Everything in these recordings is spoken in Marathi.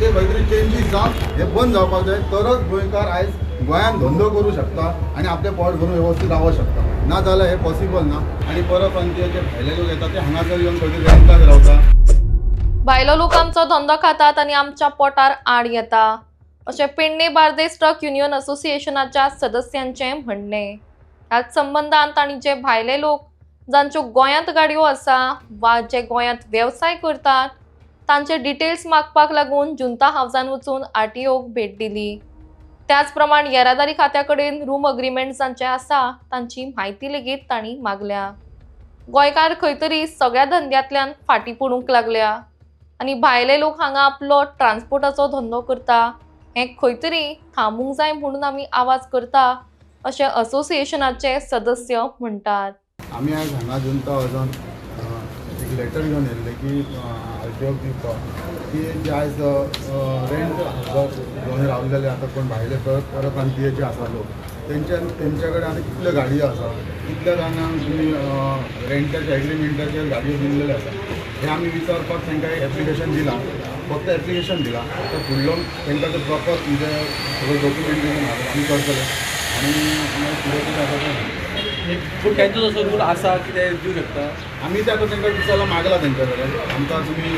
ते खंय तरी चेंजीस जावन हे बंद जावपाक जाय, तरच गोंयकार आयज गोंयान धंदो करूं शकता आनी आपलें पोट भरून वेवस्थीत रावूंक शकता. ना जाल्यार हे पॉसिबल ना. आनी परप्रांतीय जे भायले लोक येतात ते हांगासर येवन खंय तरी रेंटाक रावता. भायलो लोक आमचो धंदो खातात आणि आमच्या पोटार आड येता अशें पेडणे बार्देस ट्रक युनियन असोसिएशनाच्या सदस्यांचे म्हणणे. ह्याच संबंधान तांणी जे भायले लोक जांच्यो गोंयांत गाडयो आसा वा जे गोंयांत वेवसाय करतात तांचे डिटेल्स मागपाक लागून जुंता हावजान वचून आरटीओक भेट दिली. त्याच प्रमाण येरादारी खात्या कडेन रूम अग्रीमेंट जांचे आसा तांची म्हायती लेगीत तांणी मागल्या. गोंयकार खंय तरी सगळ्या धंद्यांतल्यान फाटीं पडूंक लागल्या आनी भायले लोक हांगा आपलो ट्रान्सपोर्टाचो धंदो करता हें खंय तरी थांबूंक जाय म्हणून आमी आवाज करता अशें असोसिएशनाचे सदस्य म्हणटात. आमी आयज हांगा जुंता हावजान एक लेटर घेवन येयल्ले की आरटीओक दिवपाक की जे आयज रेंट घेवन रावलेले आतां कोण भायले परप्रांतीय जे आसा लोक तेंच्या कडेन आतां कितल्यो गाडयो आसा, कितल्या जाणांक तुमी रेंटाच्या एग्रीमेंटाचेर गाडयो दिल्लेले आसा हे आमी विचारपाक तांकां एक एप्लिकेशन दिलां. फक्त एप्लिकेशन दिलां तर फुडलो तांकां ते प्रॉपर म्हणजे सगळें डॉक्युमेंटेशन आमी करतले आनी फुडें कितें आसा तें पूण तेंचो जसो रूल आसा कितें दिवं शकता. आमी ते आतां तांकां विचारला मागला तेंच्या कडेन आमकां तुमी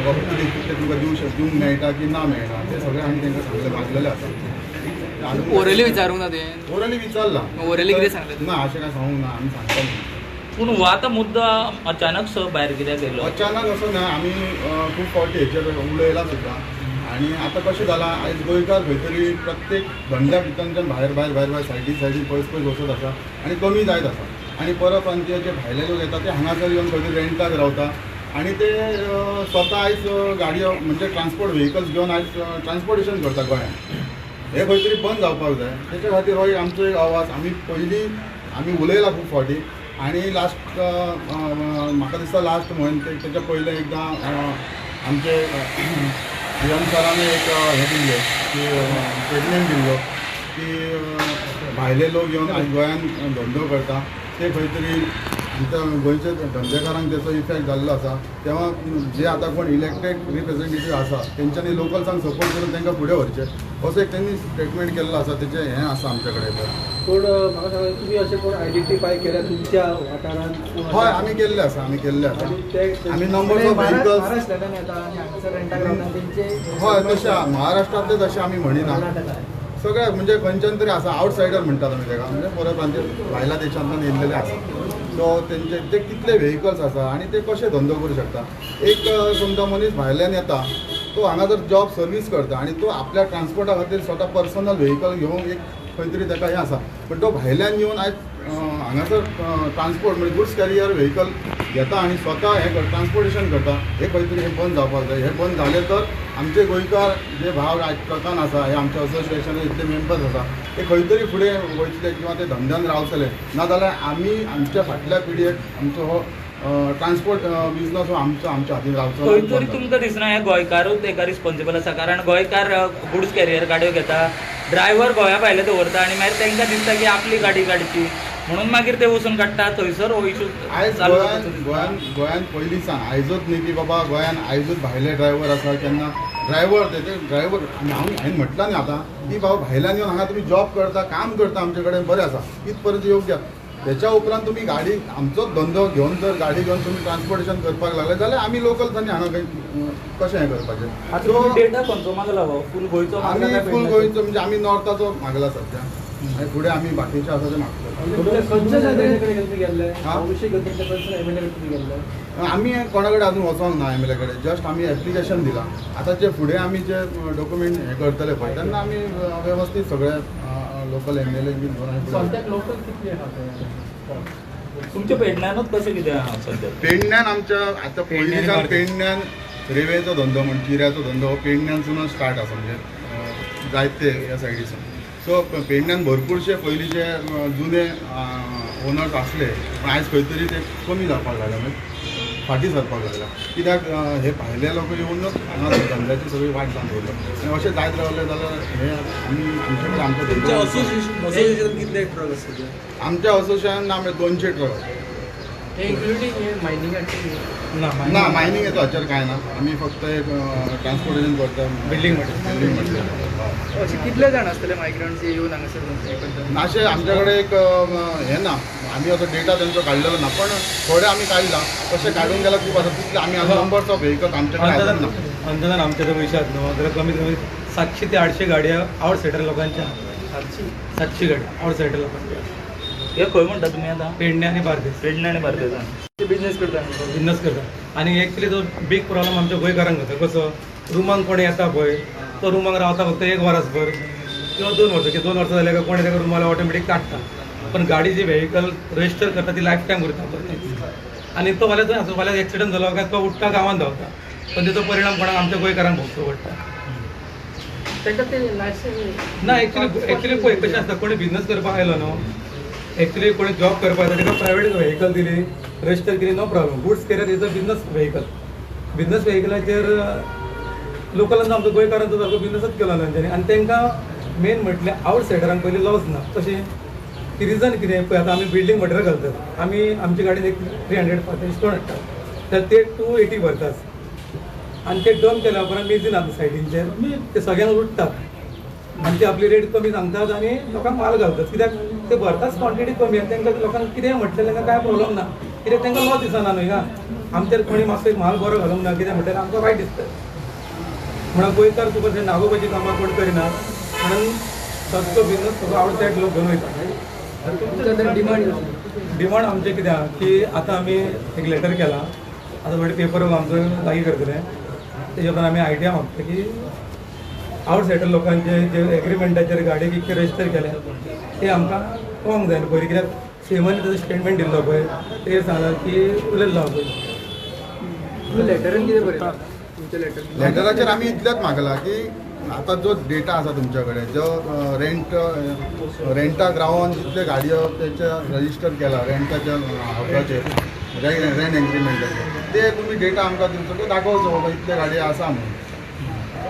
वखद कितें तुमकां दिवंक मेळटा की ना मेळटा तें सगळें आमी तांकां सांगलें मागलेलें आसा. ओरली विचारूंक ना तें. ओरली विचारला. ओरली कितें सांगलें? ना अशें काय सांगूंक ना, आमी सांगता. पूण हो आतां मुद्दा अचानक सो भायर कित्याक येयलो? अचानक असो ना, आमी खूब फावटी हेचेर उलयला सुद्दां. आनी आतां कशें जालां आयज गोंयकार खंय तरी प्रत्येक धंद्या भितरच्यान भायर भायर भायर भायर सायडीक पयस पयस वचत आसा आनी कमी जायत आसा. आनी परप्रांतीय जे भायले लोक येतात ते हांगासर येवन खंय तरी रेंटाक रावता आनी ते स्वता आयज गाडयो म्हणजे ट्रान्सपोर्ट व्हेकल्स घेवन आयज ट्रान्सपोर्टेशन करता गोंयांत. हे खंय तरी बंद जावपाक जाय. तेच्या खातीर हो एक आमचो एक आवाज आमी उलयला खूब फावटी आनी लास्ट म्हाका दिसता लास्ट म्हयन तेच्या पयलें एकदां आमचे पीएम सरान एक हें दिल्लें की स्टेटमेंट दिल्लो की भायले लोक येवन आयज गोंयान धंदो करता ते खंय तरी आमच्या गोंयच्या धंदेकारांक तेचो इफेक्ट जाल्लो आसा. तेव्हा जे आतां कोण इलेक्टेड रिप्रेझेंटेटीव आसा तेंच्यांनी लोकल्सांक सपोर्ट करून तांकां फुडें व्हरचें असो एक त्यांनी स्टेटमेंट केल्लो आसा. तेचें हें आसा आमचे कडेन. पूण म्हाका सांगा तुमी अशें कोण आयडेंटिफाय केल्या तुमच्या वाठारांत? हय आमी केल्ले आसा. आमी नंबर्स ऑफ व्हेकल्स महाराष्ट्रांतल्यान येता आनी हांगासर रेंटाक रावता तेंचे. हय तशें महाराष्ट्रांतले तशें आमी म्हणिना. सगळे म्हणजे खंयच्यान तरी आसा आवटसायडर म्हणटात आमी तेका, म्हणजे परप्रांतीय भायल्या देशांतल्यान येयल्लेले आसा. सो तेंचे ते कितले व्हेकल्स आसा आनी ते कशे धंदो करूं शकता. एक समजा मनीस भायल्यान येता तो हांगा जर जॉब सर्वीस करता आनी तो आपल्या ट्रान्सपोर्टा खातीर स्वता पर्सनल व्हेकल घेवंक एक खंय तरी ताका हें आसा. पण तो भायल्यान येवन आयज हांगासर ट्रान्सपोर्ट म्हणजे गुड्स कॅरियर व्हेकल घेता आनी स्वता हें ट्रान्सपोर्टेशन करता हे खंय तरी हे बंद जावपाक जाय. हे बंद जालें तर आमचे गोंयकार जे भाव ट्रकान आसा हे आमच्या असोसिएशनाचे इतले मेंबर्स आसा ते खंय तरी फुडें वयतले किंवा ते धंद्यान रावतले. नाजाल्यार आमी आमच्या फाटल्या पिळगेक आमचो हो ट्रान्सपोर्ट बिजनस हो आमच्या हातीन रावचो. खंय तरी तुमकां दिसना हे गोंयकारूच तेका रिस्पॉन्सिबल आसा, कारण गोंयकार गुड्स कॅरियर गाडयो घेता, ड्रायव्हर गोंया भायले दवरता आनी मागीर तांकां दिसता की आपली गाडी काडची म्हणून मागीर ते वचून काडटा. थंयसर हो इशू आयज गोंयान पयलीं सांग आयजूच न्ही की बाबा गोंयान आयजूच भायले ड्रायव्हर आसा केन्ना ड्रायव्हर ते ड्रायव्हर हांवें म्हटलां न्ही आतां की बाबा भायल्यान येवन हांगा तुमी जॉब करता काम करता आमचे कडेन बरें आसा इथपर्यंत योग्य. त्याच्या उपरांत तुम्ही गाडी आमचोच धंदो घेवन जर गाडी घेवन तुम्ही ट्रान्सपोर्टेशन करपाक लागले जाल्यार आमी लोकल्सांनी हांगा कशें हें करपाचें. सो डेटा खंयचो मागला हो? फूल गोंयचो आमी फूल गोंयचो म्हणजे आमी नॉर्थाचो मागला सध्या आनी फुडें आमी बाकीचे आसा ते मागतले. आमी कोणा कडेन अजून वचोंक ना एमएलए कडेन. जस्ट आमी एप्लिकेशन दिलां. आतां जे फुडें आमी जे डॉक्युमेंट हें करतले पळय तेन्ना आमी वेवस्थीत सगळे लोकल एमएलए बी लोकल कितले आहा तुमच्या पेडण्यानूच कशें कितें आहा सद्या? पेडण्यान आमच्या आतां पयलींच्यान पेडण्यान रेवेचो धंदो म्हण चिऱ्याचो धंदो हो पेडण्यानसूनच स्टार्ट आसा म्हणजे जायते ह्या सायडीसून. सो पेडण्यान भरपूरशे पयलींचे जुने ओनर्स आसले पण आयज खंय तरी ते कमी जावपाक लागले म्हणजे फाटीं सरपाक लागला. कित्याक हे भायले लोक येवनूच हांगा धंद्याची सगळी वाट जावन दवरल्या आनी अशें जायत रावलें जाल्यार हे आमी आमचे कडेन आमच्या असोसिएशन कितले ट्रक आसा? आमच्या असोसिएशनान आमी 200 ट्रक इन्क्लुडिंग मायनिंग ना मायनिंग येतो हाचेर कांय ना आमी फक्त एक ट्रान्सपोर्टेशन करता बिल्डींग मटेरियल असे कितले जाण आसतले मायग्रंट्स येवन हांगासर अशें आमचे कडेन एक हें ना आमी असो डेटा तेंचो काडलेलो ना पण थोडे आमी काडला कशें काडून गेला खूब आसा तितले आमी नंबर्स ऑफ व्हेकल्स आमचे कडेन आसत ना अंदाजान आमच्या जर वयशात न्हू जाल्यार कमीत कमी 700 ते 800 गाडया आउटसायडर लोकांच्या 700 गाडी आउटसायडर लोकांच्या हे खंय म्हणटा तुमी आतां पेडणे आणि बार्देस पेडणे आनी बार्देसान बिझनेस करता बिझनेस करता आणि एक्चुअली तो बिग प्रॉब्लेम आमच्या गोंयकारांक जाता कसो रुमांक कोणी येता पळय तो रुमांक रावता फक्त 1 वरासभर किंवा 2 वर्सां की 2 वर्सां जाल्यार काय कोणी ताका रुमाला ऑटोमॅटीक काडटा पण गाडी जी व्हेकल रजिस्टर करता ती लायफ टायम करता आणि तो फाल्यां एक्सिडंट जालो काय तो उठ्ठा गांवांत धांवता पण तेचो परिणाम कोणाक आमच्या गोंयकारांक भोगचो पडटा ताका ते लायसन्स ना एक्चुअली पळय कशें आसता कोणी बिझनेस करपाक आयलो न्हू एक्चुअली कोणी जॉब करपाक येता ताका प्रायवेट व्हेकल दिली रजिस्टर केली no problem goods carrier is a business व्हेकलाचेर लोकलांना आमच्या गोंयकारांचो सारको बिझनेसच केलो ना तेंच्यांनी आनी तांकां मेन म्हटल्यार आउटसायडरांक पयलीं लॉस ना तशें की रिजन कितें पळय आतां आमी बिल्डींग मटेरियल घालतात आमी आमचे गाडीन एक 300 पार्टी स्टोन हाडटात तर ते 280 भरतात आणि ते डन केल्या उपरांत मेजीन आतां सायडींचेर ते सगळ्यांक लुटतात आणि ते आपली रेट कमी सांगतात आणि लोकांक माल घालतात कित्याक ते भरताच क्वॉन्टिटी कमी आनी तांकां लोकांक कितें म्हटलें तांकां कांय प्रॉब्लम ना कित्याक तांकां लॉस दिसना न्हय का आमचेर कोणी मातसो एक माल बरो घालूंक ना कित्याक म्हटल्यार आमकां वायट दिसता म्हणून गोंयकार तुका ते नागोबाची कामां कोण करिना म्हणून सगळो बिझनस सगळो आउटसायड लोक घेवन वयता डिमांड आमचें कित्याक की आतां आमी एक लेटर केला आतां थोडे पेपर आमचो लागीं करतले तेजे उपरांत आमी आयडिया मागता की आउटसायडर लोकांचे जे एग्रीमेंटाचेर गाडयेक इतके रजिस्टर केले ते आमकां कळोंक जाय पयलीं कित्याक सेमानी ताजो स्टेटमेंट दिल्लो पळय ते सांगला की उलयल्लो हांव पळय लेटरान कितें बरयता तुमच्या लेटराचेर आमी इतलेंच मागला की आता जो डेटा आसा तुमच्या कडेन जो रेंटाक रावन जितले गाडयो तेचे रजिस्टर केला रेंटाच्या हावसाचेर रेंट एग्रीमेंटाचेर ते तुमी डेटा आमकां दिवचो तो दाखोवचो बाबा इतले गाडयो आसा म्हणून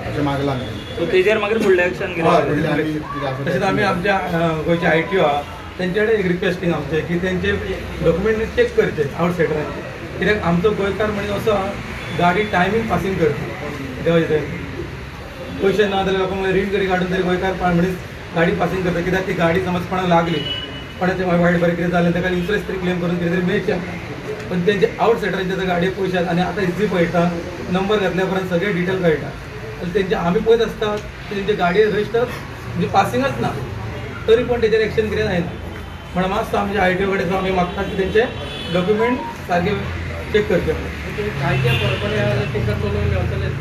अशें मागलां आमी सो तेजेर मागीर फुडलें एक्शन फुडलें आमी कितें कितें आसा तशेंच तें आमी आमच्या गोंयचे ITO आहा तेंचे कडेन एक रिक्वेस्टींग आमचें की तेंचे डॉक्युमेंट चॅक करचे आउटसायडरांचे कित्याक आमचो गोंयकार म्हणजे असो आहा गाडी टायमींग पासींग करता देवाचे पयशे ना जाल्यार लोकांक रीण तरी काडून तरी गोंयकार मनीस गाडी पासींग करता कित्याक ती गाडी समज कोणाक लागली कोणाचें वायट बरें कितें जालें ताका इन्शुरन्स तरी क्लेम करून कितें तरी मेळचें पण तेंचे आउटसायडरांचे जर गाडये पयशे आनी आतां इझी पळयता नंबर घातल्या उपरांत सगळे डिटेल कळटा आनी तेंचे आमी पळयत आसता तेंचे गाडये रजिस्टर म्हणजे पासिंगच ना तरी पण तेजेर एक्शन कितें जायना म्हणून मातसो आमच्या ITO कडेन आमी मागता की तेंचे डॉक्युमेंट सारके चेक करचे कायद्या परपऱ्या तांकां चलोवन घेवतलेच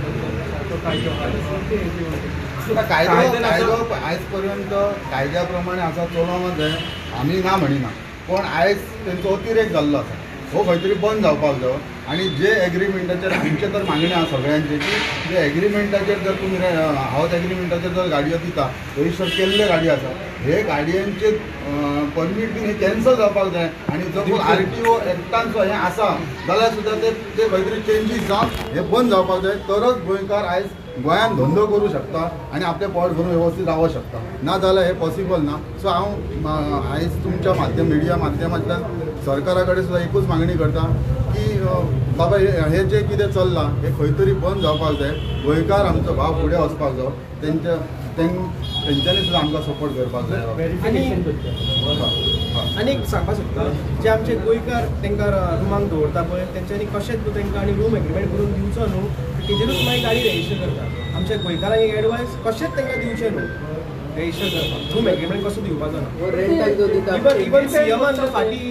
कायदो आयज पर्यंत कायद्या प्रमाणे आसा चलोवंक जाय आमी ना म्हणिना पण आयज तेंचो अतिरेक जाल्लो आसा हो खंय तरी बंद जावपाक जाय आनी जे एग्रीमेंटाचेर आमचे तर मागणी आहा सगळ्यांची की जे एग्रीमेंटाचेर जर तुमी हावस एग्रीमेंटाचेर जर गाडयो दिता रजिस्टर केल्ले गाडयो आसा हे गाडयांचे परमीट बीन हे कॅन्सल जावपाक जाय आनी जर RTO एक्टांचो हें आसा जाल्यार सुद्दां ते खंय तरी चेंजीस जावन हे बंद जावपाक जाय तरच गोंयकार आयज गोंयांत धंदो करूं शकता आनी आपलें पोट भरून वेवस्थीत रावूंक शकता ना जाल्यार हे पॉसिबल ना सो हांव आयज तुमच्या मिडिया माध्यमांतल्यान सरकारा कडेन सुद्दां एकूच मागणी करता की बाबा हे जे कितें चल्लां हे खंय तरी बंद जावपाक जाय गोंयकार आमचो भाव फुडें वचपाक जाय तेंच्यांनी सुद्दां आमकां सपोर्ट करपाक जाय आनी एक सांगपाक सोदता जे आमचे गोंयकार तांकां रुमांक दवरता पळय तेंच्यांनी कशेंच तांकां आनी रूम एग्रीमेंट करून दिवचो न्हू तेजेरूच मागीर गाडी रजिस्टर करता आमच्या गोंयकारांक एक एडवायस कशेंच तांकां दिवचें न्हू रजिस्टर करपाक रूम एग्रीमेंट कसो दिवपाचो ना रेंटाक जो दिता इवन CMान फाटीं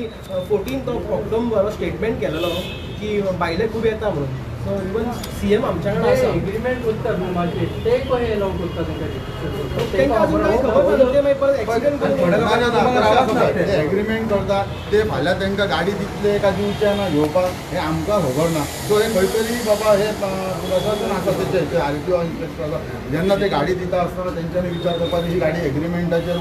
14 ऑक्टोबर स्टेटमेंट केलेलो की भायले खूब येता म्हणून सो इवन CM आमच्या कडेन आसा एग्रीमेंट करता रुमाचे ते कशें एलाव करता तांकां अजून कांय खबर ना ते मागीर परत एक्सिडेंट करून एग्रीमेंट करता ते फाल्यां तांकां गाडी दितले काय दिवचे ना घेवपाक हे आमकां खबर ना सो हे खंय तरी बाबा हे प्रशासन आसा तेचे RTO इन्स्पेक्टर आसा जेन्ना ते गाडी दिता आसतना तेंच्यांनी विचार करपाक ही गाडी एग्रीमेंटाचेर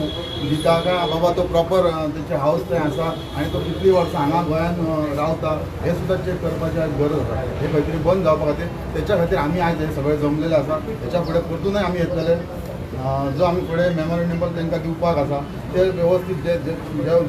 दिता काय बाबा तो प्रॉपर तेचे हावस थंय आसा आनी तो कितलीं वर्सां हांगा गोंयांत रावता हे सुद्दां चॅक करपाची आज गरज आसा हे खंय तरी बंद जावपा खातीर तेच्या खातीर आमी आयज हे सगळे जमलेले आसा तेच्या फुडें परतूनय आमी येतले जो आमी फुडें मेमोरेंडम तांकां दिवपाक आसा ते व्यवस्थित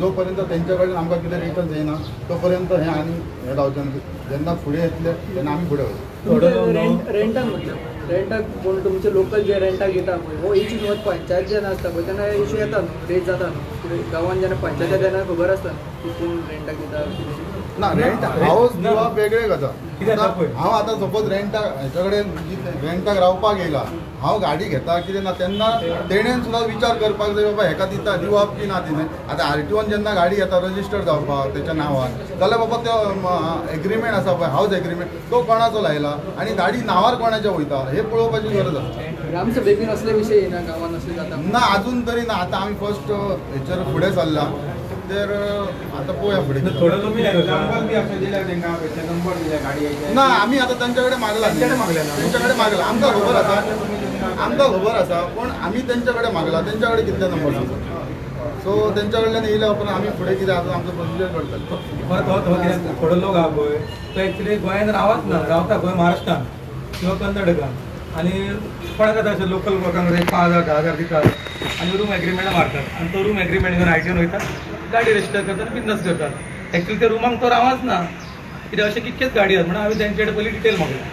जोपर्यंत तेंच्याकडे आमकां कितें रिटर्न येयना तोपर्यंत हें आनी हें जावचें ना. जेन्ना फुडें येतले तेन्ना आमी फुडें वयतले. रेंटाक म्हटलं रेंटाक कोण तुमचे लोकल जे रेंटाक येता पळय हो इश्यू नवत पंचायत जेन्ना आसता पळय तेन्ना इश्यू येता न्हू रेट जाता न्हू कित्याक गांवांत जेन्ना पंचायत येता तेन्ना खबर आसता न्हू की कोण रेंटाक येता कितें. ना रेंट हाऊस दिवप वेगळे गजाल. कित्याक आतां पळय? हांव आतां सपोज रेंटाक हेच्या कडेन रेंटाक रावपाक येयला, हांव गाडी घेता कितें ना तेन्ना तेणेन सुद्दां विचार करपाक जाय बाबा हेका दिता दिवप की ना तिने. आतां RTOन जेन्ना गाडी येता रजिस्टर जावपाक तेच्या नांवार जाल्यार बाबा तो एग्रीमेंट आसा पळय हाऊस एग्रीमेंट तो कोणाचो लायला आनी गाडी नांवार कोणाच्या वयता हे पळोवपाची गरज आसा. ग्रामसभेकीन असले विशय येना गांवांत असले जाता ना अजून तरी ना. आतां आमी फर्स्ट हेचेर फुडें सरला तर आतां पळोवया फुडें कितें थोडं कमी नाही करता. ना आमी आतां तेंच्या कडेन मागला तेंच्या कडेन मागला आमकां खबर आसा पण आमी तेंच्या कडेन मागला तेंच्या कडेन कितले नंबर आसा सो तेंच्या कडल्यान येयल्या उपरांत आमी फुडें कितें आसा आमचो प्रोसिजर करतले. परत हो कितें थोडो लोक आहा पळय तो एक्चुली गोंयांत रावच ना, रावता गोंय महाराष्ट्रान किंवा कर्नाटकान आनी कोणाक आतां अशें लोकल लोकांक 5,000 10,000 दितात आनी रूम एग्रीमेंट मारतात आनी तो रूम एग्रीमेंट घेवन RTOन वयतात गाडी रजिस्टर करतात बिजनस करतात. एक्चुअली त्या रुमांक तो रावच ना कित्याक अशें कितकेच गाडी आसात म्हणून हांवें तेंचे कडेन पयलीं डिटेल मागला.